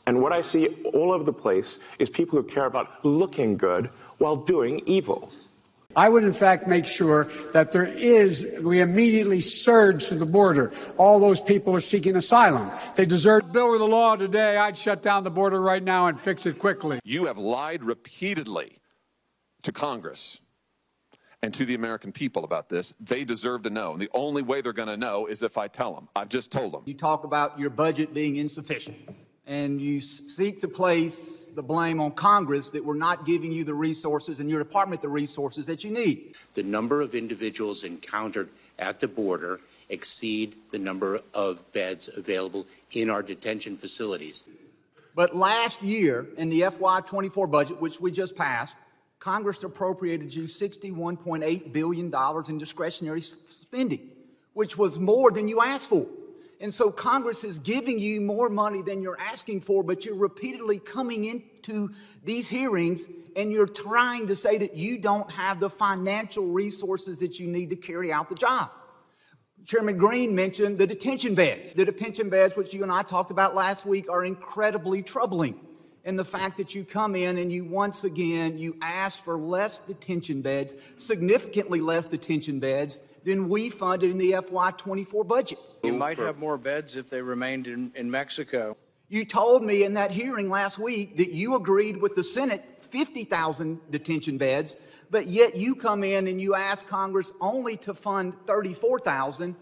And what I see all over the place is people who care about looking good while doing evil. I would, in fact, make sure that we immediately surge to the border. All those people are seeking asylum. They deserve. If the bill were the law today, I'd shut down the border right now and fix it quickly. You have lied repeatedly to Congress and to the American people about this. They deserve to know. And the only way they're going to know is if I tell them. I've just told them. You talk about your budget being insufficient, and you seek to place the blame on Congress that we're not giving you the resources and your department the resources that you need. The number of individuals encountered at the border exceed the number of beds available in our detention facilities. But last year, in the FY24 budget, which we just passed, Congress appropriated you $61.8 billion in discretionary spending, which was more than you asked for. And so Congress is giving you more money than you're asking for, but you're repeatedly coming into these hearings and you're trying to say that you don't have the financial resources that you need to carry out the job. Chairman Green mentioned the detention beds. The detention beds, which you and I talked about last week, are incredibly troubling. And the fact that you come in and you once again, you ask for less detention beds, significantly less detention beds than we funded in the FY24 budget. You might have more beds if they remained in Mexico. You told me in that hearing last week that you agreed with the Senate 50,000 detention beds, but yet you come in and you ask Congress only to fund 34,000.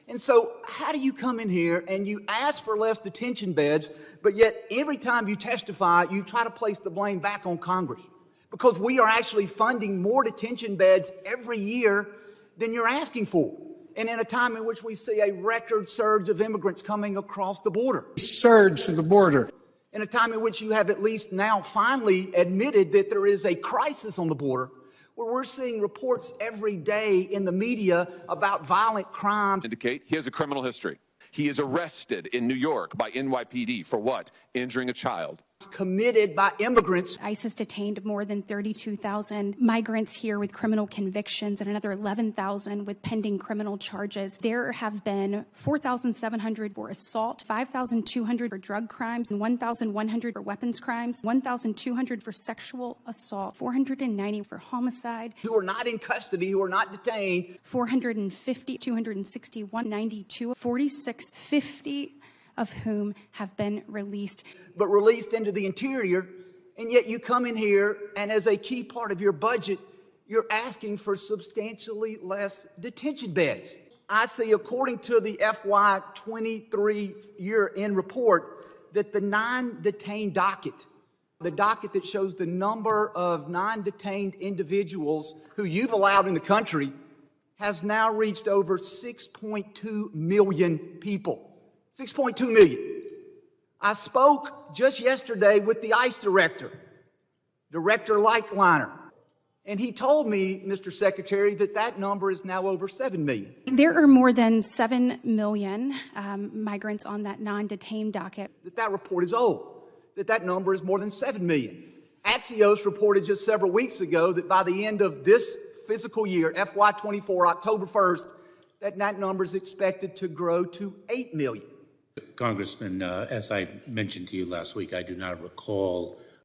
And so how do you come in here and you ask for less detention beds, but yet every time you testify, you try to place the blame back on Congress? Because we are actually funding more detention beds every year than you're asking for. And in a time in which we see a record surge of immigrants coming across the border. Surge to the border. In a time in which you have at least now finally admitted that there is a crisis on the border, where we're seeing reports every day in the media about violent crimes. Indicate he has a criminal history. He is arrested in New York by NYPD for what? Injuring a child. Committed by immigrants. ICE has detained more than 32,000 migrants here with criminal convictions and another 11,000 with pending criminal charges. There have been 4,700 for assault, 5,200 for drug crimes, and 1,100 for weapons crimes, 1,200 for sexual assault, 490 for homicide. Who are not in custody, who are not detained. 450, 261, 92, 46, 50 of whom have been released. But released into the interior, and yet you come in here, and as a key part of your budget, you're asking for substantially less detention beds. I see, according to the FY23 year-end report, that the non-detained docket, the docket that shows the number of non-detained individuals who you've allowed in the country, has now reached over 6.2 million people. 6.2 million. I spoke just yesterday with the ICE Director Lightliner, and he told me, Mr. Secretary, that that number is now over 7 million. There are more than 7 million migrants on that non-detained docket. That report is old, that number is more than 7 million. Axios reported just several weeks ago that by the end of this fiscal year, FY24, October 1st, that number is expected to grow to 8 million. Congressman, as I mentioned to you last week, I do not recall